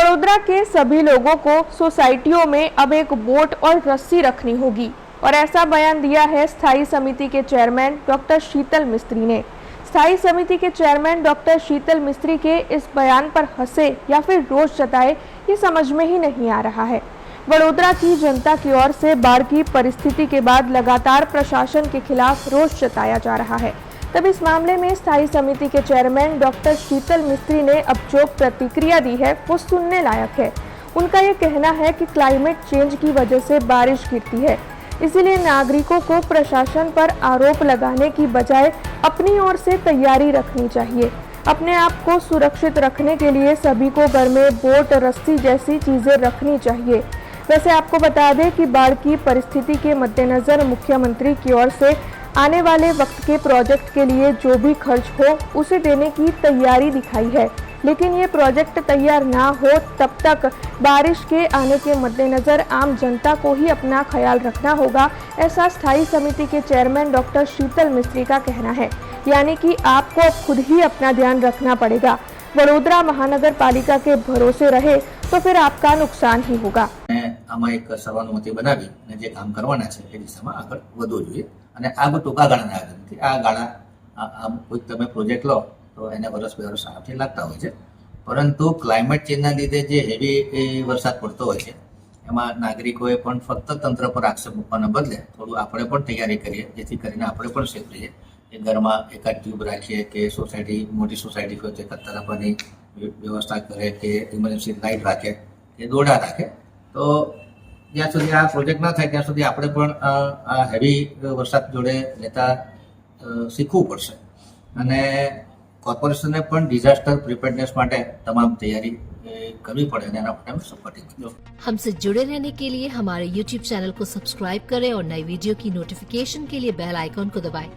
वडोदरा के सभी लोगों को सोसाइटियों में अब एक बोट और रस्सी रखनी होगी और ऐसा बयान दिया है स्थायी समिति के चेयरमैन डॉक्टर शीतल मिस्त्री ने। स्थायी समिति के चेयरमैन डॉक्टर शीतल मिस्त्री के इस बयान पर हंसे या फिर रोष जताए, ये समझ में ही नहीं आ रहा है। वडोदरा की जनता की ओर से बाढ़ की परिस्थिति के बाद लगातार प्रशासन के खिलाफ रोष जताया जा रहा है। तब इस मामले में स्थायी समिति के चेयरमैन डॉक्टर शीतल मिस्त्री ने अब जो प्रतिक्रिया दी है वो सुनने लायक है। उनका ये कहना है कि क्लाइमेट चेंज की वजह से बारिश गिरती है, इसीलिए नागरिकों को प्रशासन पर आरोप लगाने की बजाय अपनी ओर से तैयारी रखनी चाहिए। अपने आप को सुरक्षित रखने के लिए सभी को घर में बोट, रस्सी जैसी चीजें रखनी चाहिए। वैसे आपको बता दें कि बाढ़ की परिस्थिति के मद्देनजर मुख्यमंत्री की ओर से आने वाले वक्त के प्रोजेक्ट के लिए जो भी खर्च हो उसे देने की तैयारी दिखाई है, लेकिन ये प्रोजेक्ट तैयार ना हो तब तक बारिश के आने के मद्देनजर आम जनता को ही अपना ख्याल रखना होगा, ऐसा स्थायी समिति के चेयरमैन डॉक्टर शीतल मिस्त्री का कहना है। यानी कि आपको अब खुद ही अपना ध्यान रखना पड़ेगा। वडोदरा महानगर पालिका के भरोसे रहे तो फिर आपका नुकसान ही होगा। આમાં એક સર્વાનુમતિ બનાવી અને જે કામ કરવાના છે એ દિશામાં આગળ વધવું જોઈએ અને આ ટૂંકા ગાળાના આગળ નથી। આ ગાળા આમ કોઈ તમે પ્રોજેક્ટ લો તો એને વર્ષ બે વર્ષ આરામથી લાગતા હોય છે, પરંતુ ક્લાઇમેટ ચેન્જના લીધે જે હેવી વરસાદ પડતો હોય છે એમાં નાગરિકોએ પણ ફક્ત તંત્ર પર આક્ષેપ મૂકવાના બદલે થોડું આપણે પણ તૈયારી કરીએ, જેથી કરીને આપણે પણ સેફ રહીએ। કે ઘરમાં એકાદ ટ્યુબ રાખીએ કે સોસાયટી મોટી સોસાયટી હોય તો એકાદ તરફની વ્યવસ્થા કરે કે ઇમરજન્સી લાઇટ રાખે કે દોરડા રાખે। તો જ્યાં સુધી આ પ્રોજેક્ટ ના થાય ત્યાં સુધી આપણે પણ આ હેવી વરસાદ જોડે લેતા શીખવું પડશે અને કોર્પોરેશનને પણ ડિઝાસ્ટર પ્રિપેરનેસ માટે તમામ તૈયારી करनी पड़े। हमसे जुड़े रहने के लिए हमारे YouTube चैनल को सब्सक्राइब करें और नई वीडियो की नोटिफिकेशन के लिए बेल आइकॉन को दबाएं।